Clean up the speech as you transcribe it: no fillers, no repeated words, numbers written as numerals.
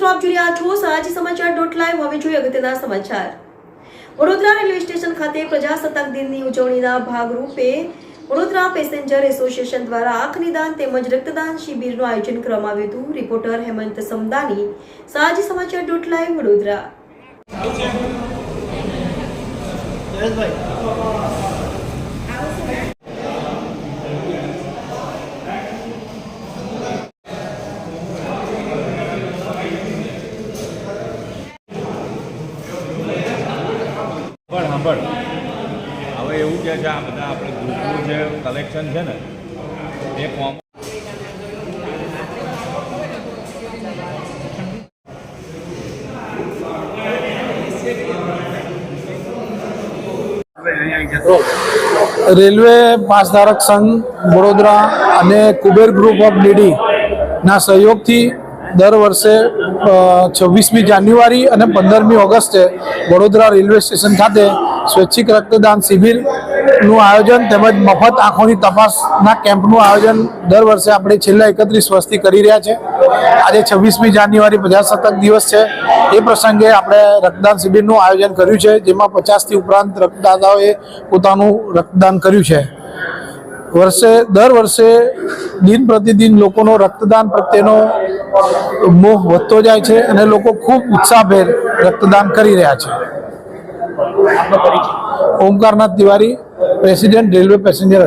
મિત્રો, આપ જોઈ રહ્યા છો સાજી સમાચાર.live। હવે જોઈએ અગત્યના સમાચાર। વડોદરા રેલવે સ્ટેશન ખાતે પ્રજાસત્તાક દિનની ઉજવણીના ભાગરૂપે વડોદરા પેસેન્જર એસોસિએશન દ્વારા આંખ નિદાન તેમજ રક્તદાન શિબિરનું આયોજન કરવામાં આવ્યું હતું। રિપોર્ટર હેમંત સમદાની, સાજી સમાચાર.live, વડોદરા। સાંભળ, હવે એવું કે છે આ બધા આપણે ગ્રુપનું જે કલેક્શન છે ને એ ફોર્મ રેલવે પાસધારક સંઘ વડોદરા અને કુબેર ગ્રુપ ઓફ ડીડી ના સહયોગથી દર વર્ષે 26મી જાન્યુઆરી અને 15મી ઓગસ્ટે વડોદરા રેલવે સ્ટેશન ખાતે સ્વૈચ્છિક રક્તદાન શિબિરનું આયોજન તેમજ મફત આંખોની તપાસના કેમ્પનું આયોજન દર વર્ષે આપણે છેલ્લા 31 વર્ષથી કરી રહ્યા છે। આજે 26મી જાન્યુઆરી પ્રજાસત્તાક દિવસ છે, એ પ્રસંગે આપણે રક્તદાન શિબિરનું આયોજન કર્યું છે, જેમાં 50થી ઉપરાંત રક્તદાતાઓએ પોતાનું રક્તદાન કર્યું છે। દર વર્ષે દિન પ્રતિદિન લોકોનો રક્તદાન પ્રત્યેનો મોહ વધતો જાય છે અને લોકો ખૂબ ઉત્સાહભેર રક્તદાન કરી રહ્યા છે। Omkarnath Tiwari, president railway passenger